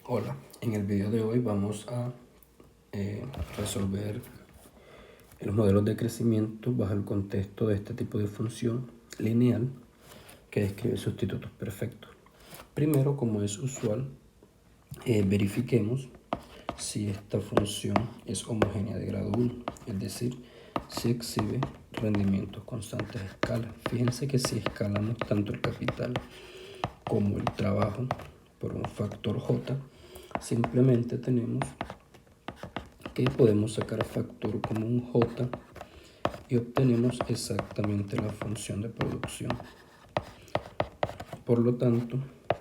Hola, en el video de hoy vamos a resolver los modelos de crecimiento bajo el contexto de este tipo de función lineal que describe sustitutos perfectos. Primero, como es usual, verifiquemos si esta función es homogénea de grado 1, es decir, si exhibe rendimientos constantes de escala. Fíjense que si escalamos tanto el capital como el trabajo por un factor J, simplemente tenemos que podemos sacar factor común J y obtenemos exactamente la función de producción. Por lo tanto,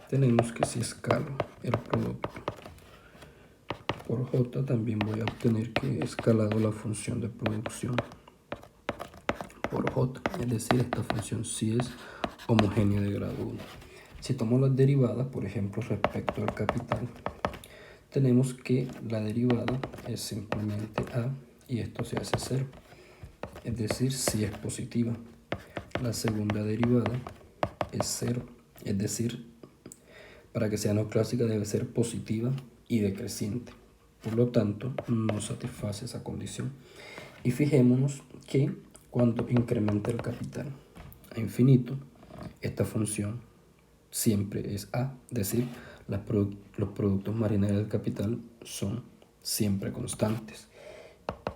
tenemos que si escalo el producto por J, también voy a obtener que he escalado la función de producción por J, es decir, esta función sí es homogénea de grado 1. Si tomo las derivadas, por ejemplo, respecto al capital, tenemos que la derivada es simplemente A y esto se hace 0, es decir, si es positiva. La segunda derivada es 0, es decir, para que sea no clásica debe ser positiva y decreciente. Por lo tanto, no satisface esa condición. Y fijémonos que cuando incrementa el capital a infinito, esta función siempre es A, es decir, los productos marginales del capital son siempre constantes.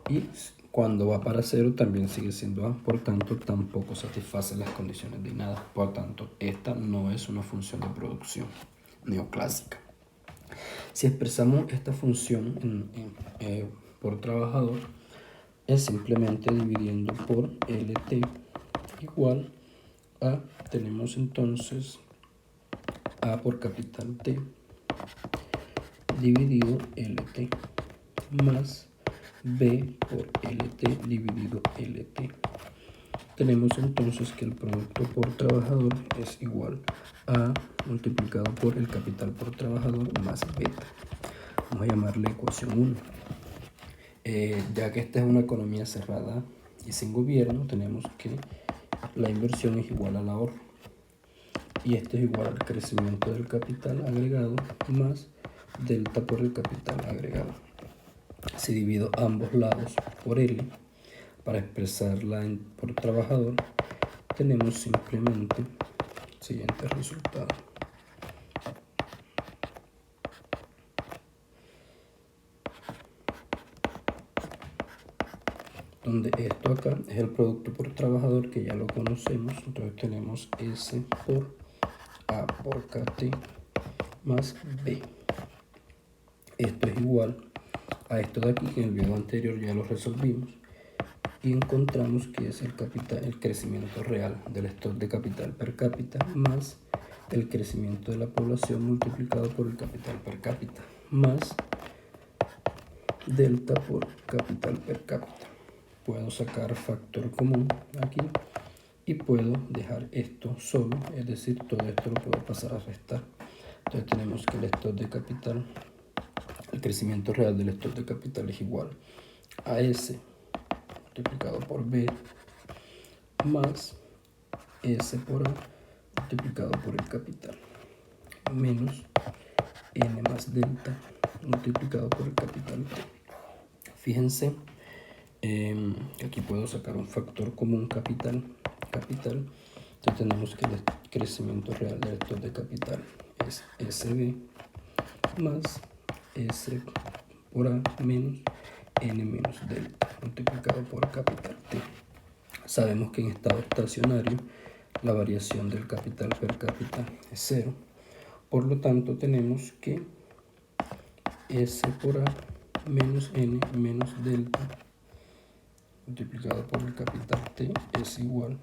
Y cuando va para 0 también sigue siendo A, por tanto tampoco satisface las condiciones de nada. Por tanto, esta no es una función de producción neoclásica. Si expresamos esta función por trabajador, es simplemente dividiendo por LT igual a, tenemos entonces A por capital T dividido LT más B por LT dividido LT. Tenemos entonces que el producto por trabajador es igual a multiplicado por el capital por trabajador más beta. Vamos a llamarle ecuación 1. Ya que esta es una economía cerrada y sin gobierno, tenemos que la inversión es igual al ahorro. Y esto es igual al crecimiento del capital agregado más delta por el capital agregado. Si divido ambos lados por L para expresarla por trabajador, tenemos simplemente el siguiente resultado. Donde esto acá es el producto por trabajador que ya lo conocemos, entonces tenemos S por A por KT más B. Esto es igual a esto de aquí, que en el video anterior ya lo resolvimos, y encontramos que es el crecimiento real del stock de capital per cápita más el crecimiento de la población multiplicado por el capital per cápita más delta por capital per cápita. Puedo sacar factor común aquí y puedo dejar esto solo, es decir, todo esto lo puedo pasar a restar. Entonces tenemos que el stock de capital, el crecimiento real del stock de capital es igual a S multiplicado por B más S por A multiplicado por el capital menos N más delta multiplicado por el capital T. Fíjense que aquí puedo sacar un factor común capital. Entonces tenemos que el crecimiento real del stock de capital es SB más S por A menos N menos delta multiplicado por capital T. Sabemos que en estado estacionario la variación del capital per cápita es 0. Por lo tanto tenemos que S por A menos N menos delta multiplicado por el capital T es igual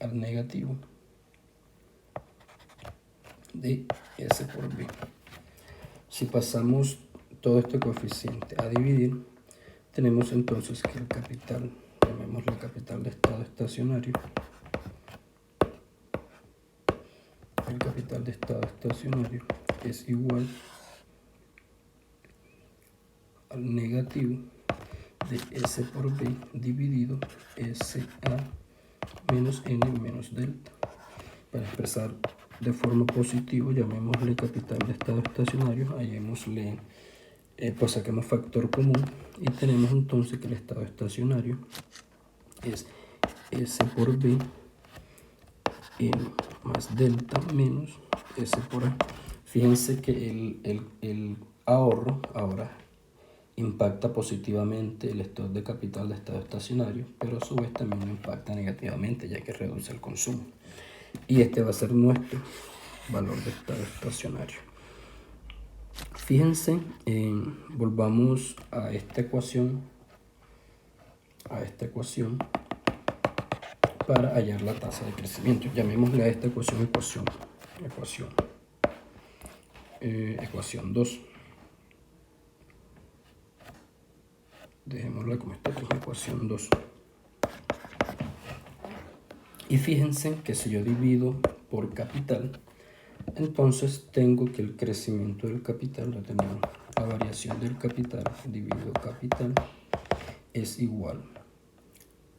al negativo de S por B. Si pasamos todo este coeficiente a dividir, tenemos entonces que el capital, llamémosle capital de estado estacionario, el capital de estado estacionario es igual al negativo de S por B dividido SA menos N menos delta. Para expresar de forma positiva, llamémosle capital de estado estacionario, hallémosle, pues saquemos factor común y tenemos entonces que el estado estacionario es S por B N más delta menos S por A. Fíjense que el ahorro ahora impacta positivamente el stock de capital de estado estacionario, pero a su vez también lo impacta negativamente, ya que reduce el consumo. Y este va a ser nuestro valor de estado estacionario. Fíjense, volvamos a esta ecuación para hallar la tasa de crecimiento. Llamémosle a esta ecuación ecuación 2. Dejémosla como esta ecuación 2. Y fíjense que si yo divido por capital, entonces tengo que el crecimiento del capital, lo tenemos, la variación del capital dividido capital es igual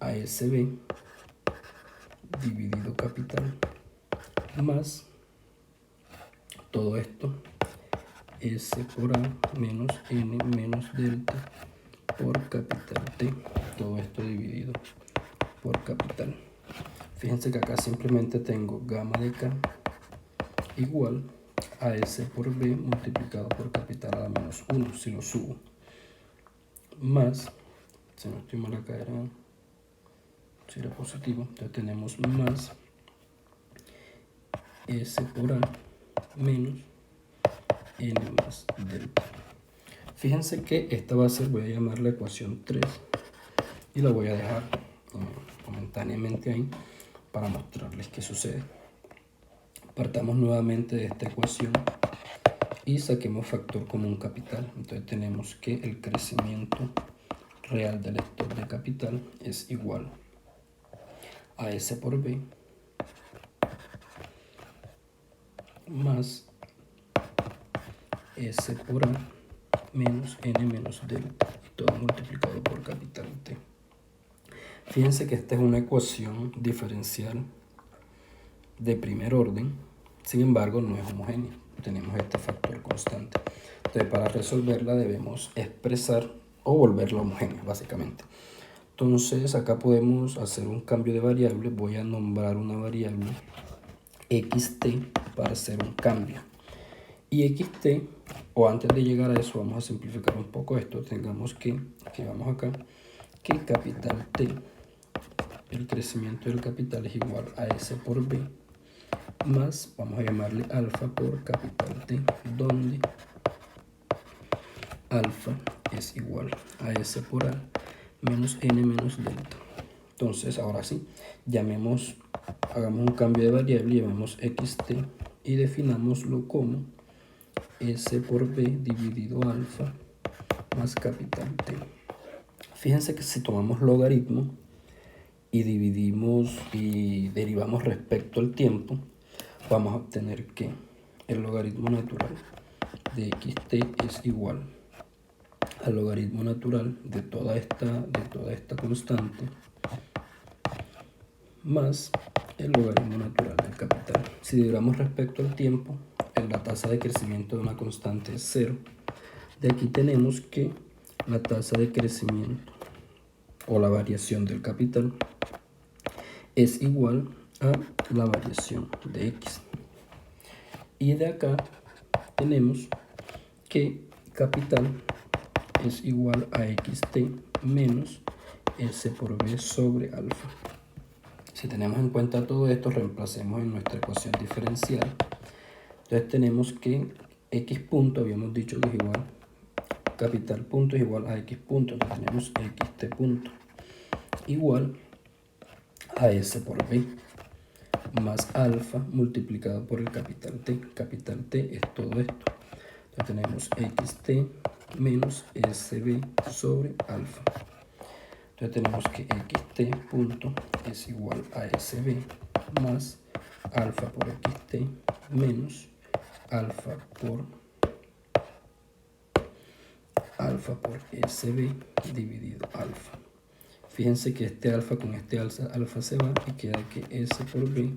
a SB dividido capital más todo esto S por A menos N menos delta por capital T, todo esto dividido por capital. Fíjense que acá simplemente tengo gamma de K igual a S por B multiplicado por capital a la menos 1, si lo subo, más, si no estoy mal acá será positivo, entonces tenemos más S por A menos N más delta. Fíjense que esta va a ser, voy a llamarla ecuación 3 y la voy a dejar momentáneamente ahí para mostrarles qué sucede. Partamos nuevamente de esta ecuación y saquemos factor común capital. Entonces tenemos que el crecimiento real del stock de capital es igual a S por B más S por A menos N menos delta, todo multiplicado por capital T. Fíjense que esta es una ecuación diferencial de primer orden, sin embargo no es homogénea, tenemos este factor constante. Entonces para resolverla debemos expresar o volverla homogénea básicamente. Entonces acá podemos hacer un cambio de variable, voy a nombrar una variable xt para hacer un cambio. Y xt, o antes de llegar a eso, vamos a simplificar un poco esto. Tengamos que vamos acá, que capital T, el crecimiento del capital es igual a S por B, más, vamos a llamarle alfa por capital T, donde alfa es igual a S por A menos N menos delta. Entonces, ahora sí, hagamos un cambio de variable, llamemos xt y definámoslo como S por B dividido alfa más capital T. Fíjense que si tomamos logaritmo y dividimos y derivamos respecto al tiempo, vamos a obtener que el logaritmo natural de xt es igual al logaritmo natural de toda esta constante más el logaritmo natural del capital. Si derivamos respecto al tiempo, la tasa de crecimiento de una constante es 0. De aquí tenemos que la tasa de crecimiento o la variación del capital es igual a la variación de x. Y de acá tenemos que capital es igual a xt menos S por B sobre alfa. Si tenemos en cuenta todo esto, reemplacemos en nuestra ecuación diferencial. Entonces tenemos que x punto, habíamos dicho que es igual, capital punto es igual a x punto, entonces tenemos xt punto igual a S por B más alfa multiplicado por el capital T. Capital T es todo esto. Entonces tenemos xt menos SB sobre alfa. Entonces tenemos que xt punto es igual a SB más alfa por xt menos alfa por SB dividido alfa. Fíjense que este alfa con este alfa se va y queda que S por B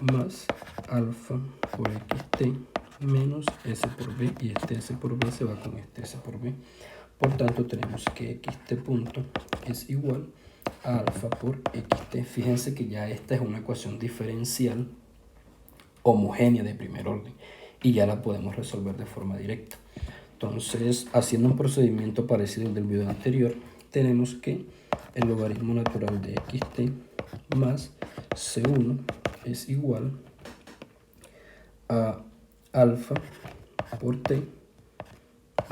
más alfa por xt menos s por b, y este s por b se va con este s por b. Por tanto, tenemos que xt punto es igual a alfa por xt. Fíjense que ya esta es una ecuación diferencial homogénea de primer orden y ya la podemos resolver de forma directa. Entonces, haciendo un procedimiento parecido al del video anterior, tenemos que el logaritmo natural de xt más c1 es igual a alfa por t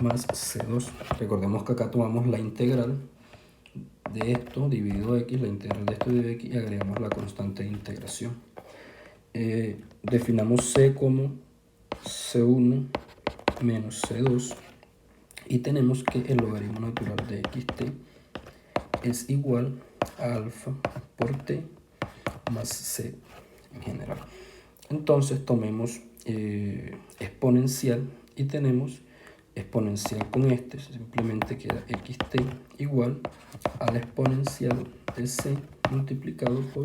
más c2. Recordemos que acá tomamos la integral de esto dividido x, la integral de esto dividido x, y agregamos la constante de integración. Definamos c como c1 menos c2 y tenemos que el logaritmo natural de xt es igual a alfa por t más c en general. Entonces tomemos exponencial y tenemos exponencial con este, simplemente queda xt igual a la exponencial de c multiplicado por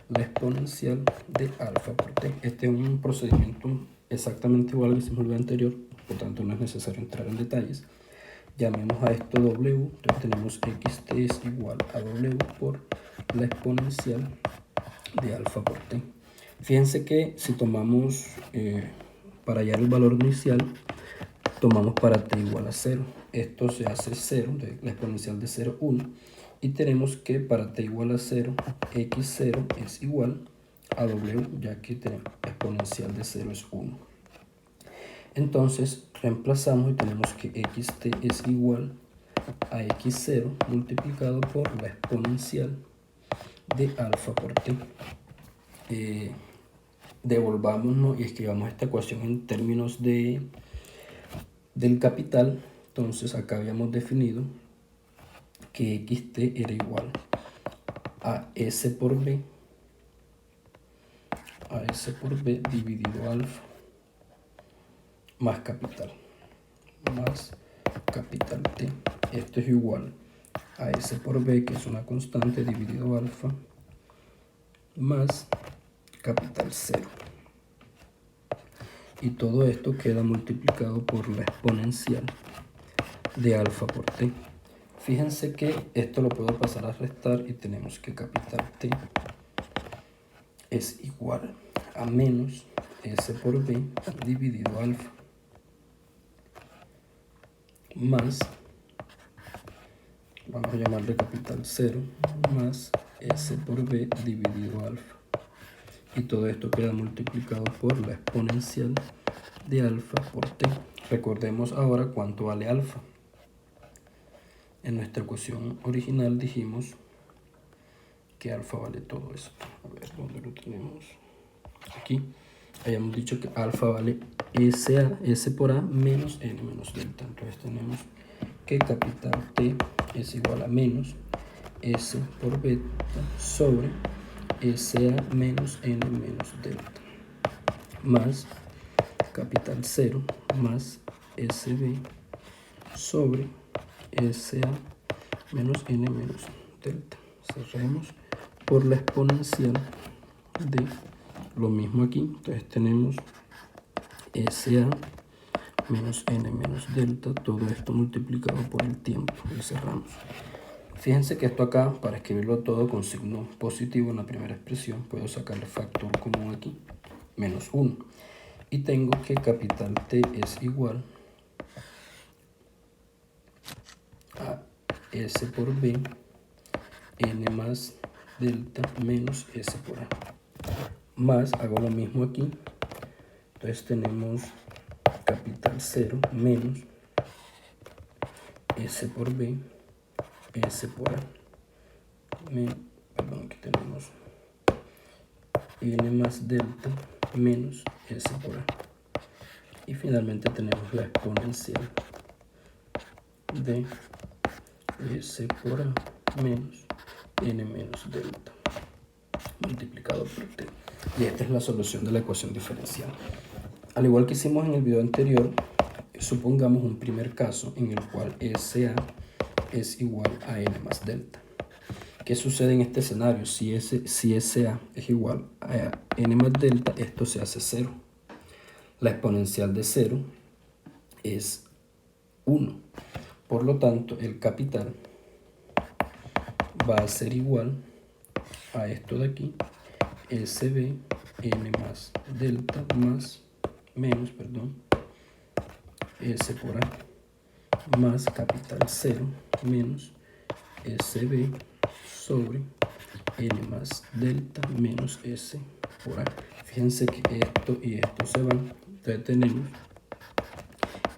la exponencial de alfa por t. Este es un procedimiento exactamente igual al que hicimos el anterior, por tanto no es necesario entrar en detalles. Llamemos a esto w, entonces tenemos xt es igual a w por la exponencial de alfa por t. Fíjense que si tomamos para hallar el valor inicial, tomamos para t igual a 0. Esto se hace 0, la exponencial de 0, 1. Y tenemos que para t igual a 0, x0 es igual a w, ya que la exponencial de 0 es 1. Entonces reemplazamos y tenemos que xt es igual a x0 multiplicado por la exponencial de alfa por t. Devolvámonos y escribamos esta ecuación en términos del capital. Entonces acá habíamos definido que xt era igual a s por b dividido alfa más capital t. Esto es igual a s por b, que es una constante, dividido alfa más capital 0. Y todo esto queda multiplicado por la exponencial de alfa por t. Fíjense que esto lo puedo pasar a restar y tenemos que capital T es igual a menos s por b dividido alfa más, vamos a llamarle capital 0, más s por b dividido alfa. Y todo esto queda multiplicado por la exponencial de alfa por t. Recordemos ahora cuánto vale alfa. En nuestra ecuación original dijimos que alfa vale todo esto. A ver, ¿dónde lo tenemos? Aquí. Habíamos dicho que alfa vale S por A menos N menos delta. Entonces tenemos que capital T es igual a menos S por beta sobre SA menos N menos delta más capital 0 más SB sobre SA menos N menos delta. Cerremos por la exponencial de lo mismo aquí. Entonces tenemos SA menos N menos delta, todo esto multiplicado por el tiempo, y cerramos. Fíjense que esto acá, para escribirlo todo con signo positivo en la primera expresión, puedo sacar el factor común aquí, menos 1. Y tengo que capital T es igual a S por B, N más delta menos S por A. Más, hago lo mismo aquí. Entonces tenemos capital 0 menos S por B, S por A. Perdón, aquí tenemos N más delta menos S por A. Y finalmente tenemos la exponencial de S por A menos N menos delta multiplicado por T. Y esta es la solución de la ecuación diferencial. Al igual que hicimos en el video anterior, supongamos un primer caso en el cual SA es igual a N más delta. ¿Qué sucede en este escenario? Si SA es igual a n más delta, esto se hace 0. La exponencial de 0 es 1. Por lo tanto, el capital va a ser igual a esto de aquí, SB n más delta menos, S por A más capital 0 menos SB sobre n más delta menos S por A. Fíjense que esto y esto se van. Entonces tenemos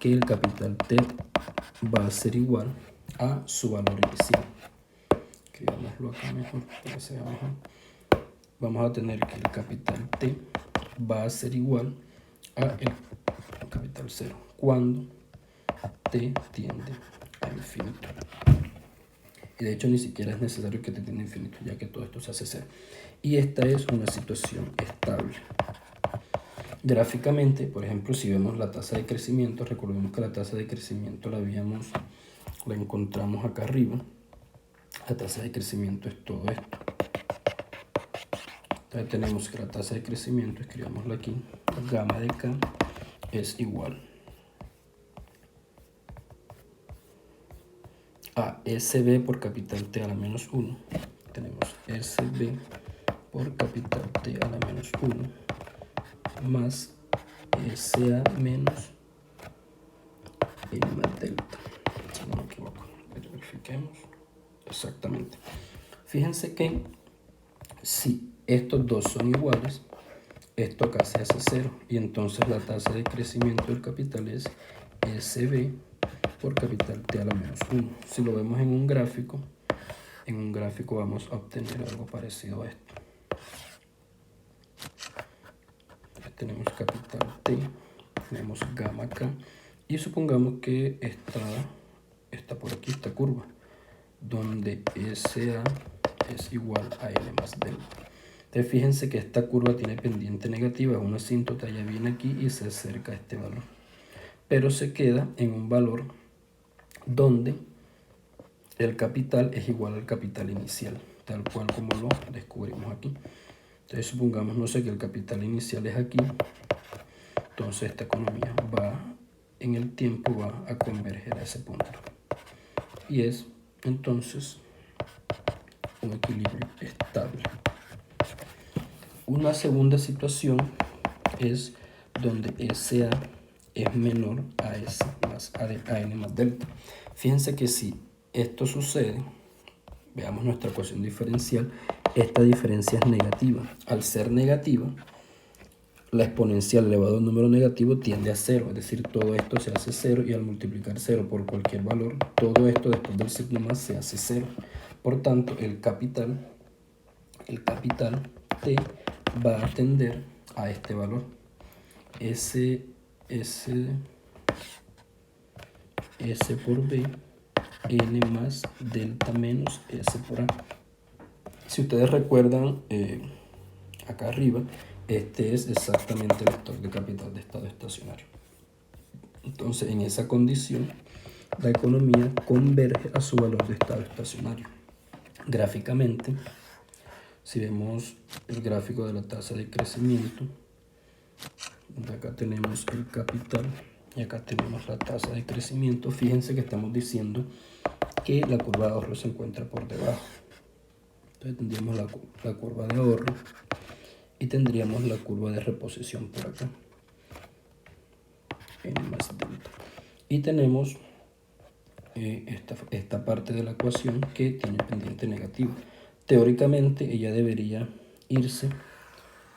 que el capital T va a ser igual a su valor inicial. Escribámoslo acá mejor para que se vea mejor. Vamos a tener que el capital T va a ser igual a el capital 0 cuando T tiende a infinito. Y de hecho ni siquiera es necesario que T tienda a infinito, ya que todo esto se hace 0. Y esta es una situación estable. Gráficamente, por ejemplo, si vemos la tasa de crecimiento, recordemos que la tasa de crecimiento la encontramos acá arriba. La tasa de crecimiento es todo esto. Entonces tenemos que la tasa de crecimiento, escribámosla aquí, gamma de K es igual a SB por capital T a la menos 1. Tenemos SB por capital T a la menos 1 más SA menos N más delta. Si no me equivoco, verifiquemos. Exactamente. Fíjense que si estos dos son iguales, esto acá se hace 0 y entonces la tasa de crecimiento del capital es SB por capital T a la menos 1. Si lo vemos en un gráfico vamos a obtener algo parecido a esto. Tenemos capital T, tenemos gamma K y supongamos que está por aquí esta curva donde SA es igual a N más delta. Entonces fíjense que esta curva tiene pendiente negativa, es una asíntota, ya viene aquí y se acerca a este valor, pero se queda en un valor donde el capital es igual al capital inicial, tal cual como lo descubrimos aquí. Entonces supongamos, no sé, que el capital inicial es aquí, entonces esta economía en el tiempo va a converger a ese punto. Y es entonces un equilibrio estable. Una segunda situación es donde SA es menor a S más a N más delta. Fíjense que si esto sucede, veamos nuestra ecuación diferencial, esta diferencia es negativa. Al ser negativa, la exponencial elevado a un número negativo tiende a 0, es decir, todo esto se hace 0 y al multiplicar 0 por cualquier valor, todo esto después del signo más se hace 0. Por tanto, el capital T va a tender a este valor. S por B, N más delta menos S por A. Si ustedes recuerdan, acá arriba, este es exactamente el stock de capital de estado estacionario. Entonces, en esa condición, la economía converge a su valor de estado estacionario. Gráficamente, si vemos el gráfico de la tasa de crecimiento, acá tenemos el capital y acá tenemos la tasa de crecimiento. Fíjense que estamos diciendo que la curva de ahorro se encuentra por debajo. Entonces tendríamos la curva de ahorro y tendríamos la curva de reposición por acá, N más delta. Y tenemos esta parte de la ecuación que tiene pendiente negativa. Teóricamente ella debería irse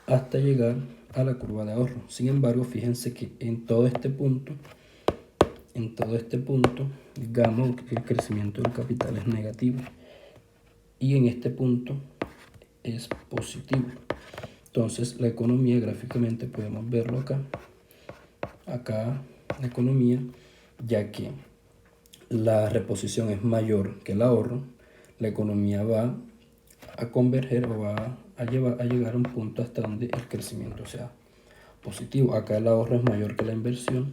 hasta llegar a la curva de ahorro. Sin embargo, fíjense que en todo este punto, gamma, el crecimiento del capital es negativo y en este punto es positivo. Entonces la economía, gráficamente podemos verlo acá la economía, ya que la reposición es mayor que el ahorro, la economía va a converger o va a llegar a un punto hasta donde el crecimiento sea positivo. Acá el ahorro es mayor que la inversión.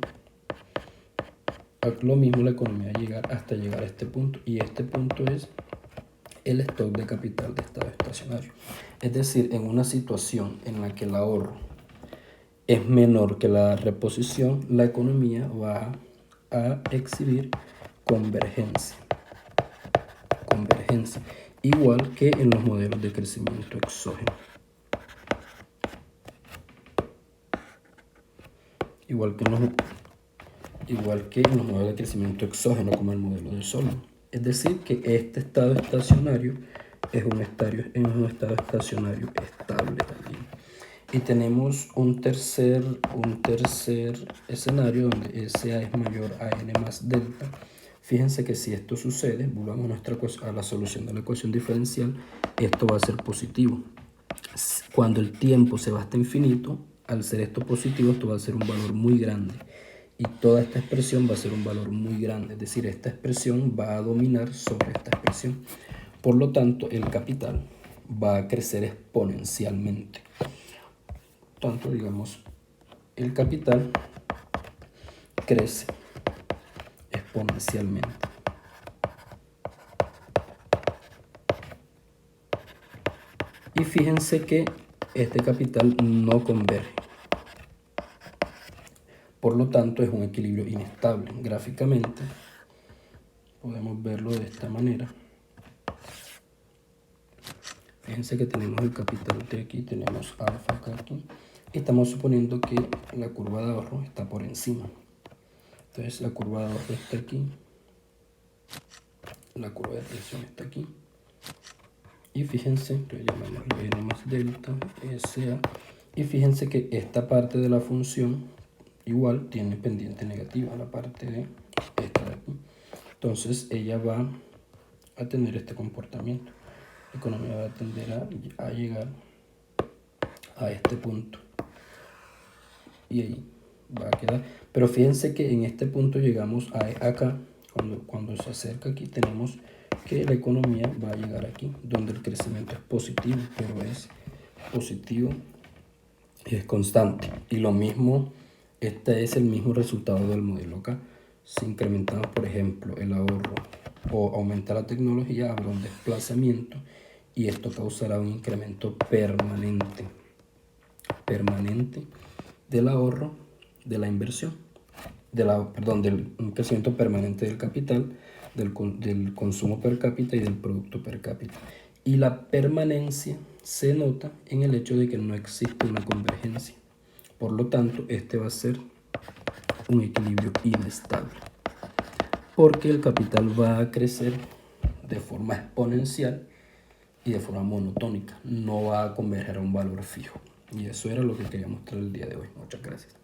Lo mismo la economía hasta llegar a este punto, y este punto es el stock de capital de estado estacionario. Es decir, en una situación en la que el ahorro es menor que la reposición, la economía va a exhibir convergencia. Igual que en los modelos de crecimiento exógeno. Igual que en los modelos de crecimiento exógeno, como el modelo de Solomon. Es decir, que este estado estacionario es un estado estacionario estable también. Y tenemos un tercer escenario donde SA es mayor a n más delta. Fíjense que si esto sucede, volvamos a la solución de la ecuación diferencial, esto va a ser positivo. Cuando el tiempo se va hasta infinito, al ser esto positivo, esto va a ser un valor muy grande. Y toda esta expresión va a ser un valor muy grande. Es decir, esta expresión va a dominar sobre esta expresión. Por lo tanto, el capital va a crecer exponencialmente. Tanto, digamos, el capital crece exponencialmente. Y fíjense que este capital no converge. Por lo tanto, es un equilibrio inestable. Gráficamente, podemos verlo de esta manera. Fíjense que tenemos el capital de aquí, tenemos alfa acá aquí. Y estamos suponiendo que la curva de ahorro está por encima. Entonces, la curva de ahorro está aquí. La curva de presión está aquí. Y fíjense, entonces llamémoslo n más delta, SA. Y fíjense que esta parte de la función igual tiene pendiente negativa, la parte de esta de aquí. Entonces ella va a tener este comportamiento. La economía va a tender a llegar a este punto. Y ahí va a quedar. Pero fíjense que en este punto llegamos acá. Cuando se acerca aquí tenemos que la economía va a llegar aquí, donde el crecimiento es positivo, pero es positivo y es constante. Y lo mismo, este es el mismo resultado del modelo acá. Si incrementamos, por ejemplo, el ahorro o aumenta la tecnología, habrá un desplazamiento y esto causará un incremento permanente del ahorro, de la inversión, del crecimiento permanente del capital, del consumo per cápita y del producto per cápita. Y la permanencia se nota en el hecho de que no existe una convergencia. Por lo tanto, este va a ser un equilibrio inestable, porque el capital va a crecer de forma exponencial y de forma monotónica, no va a converger a un valor fijo. Y eso era lo que quería mostrar el día de hoy. Muchas gracias.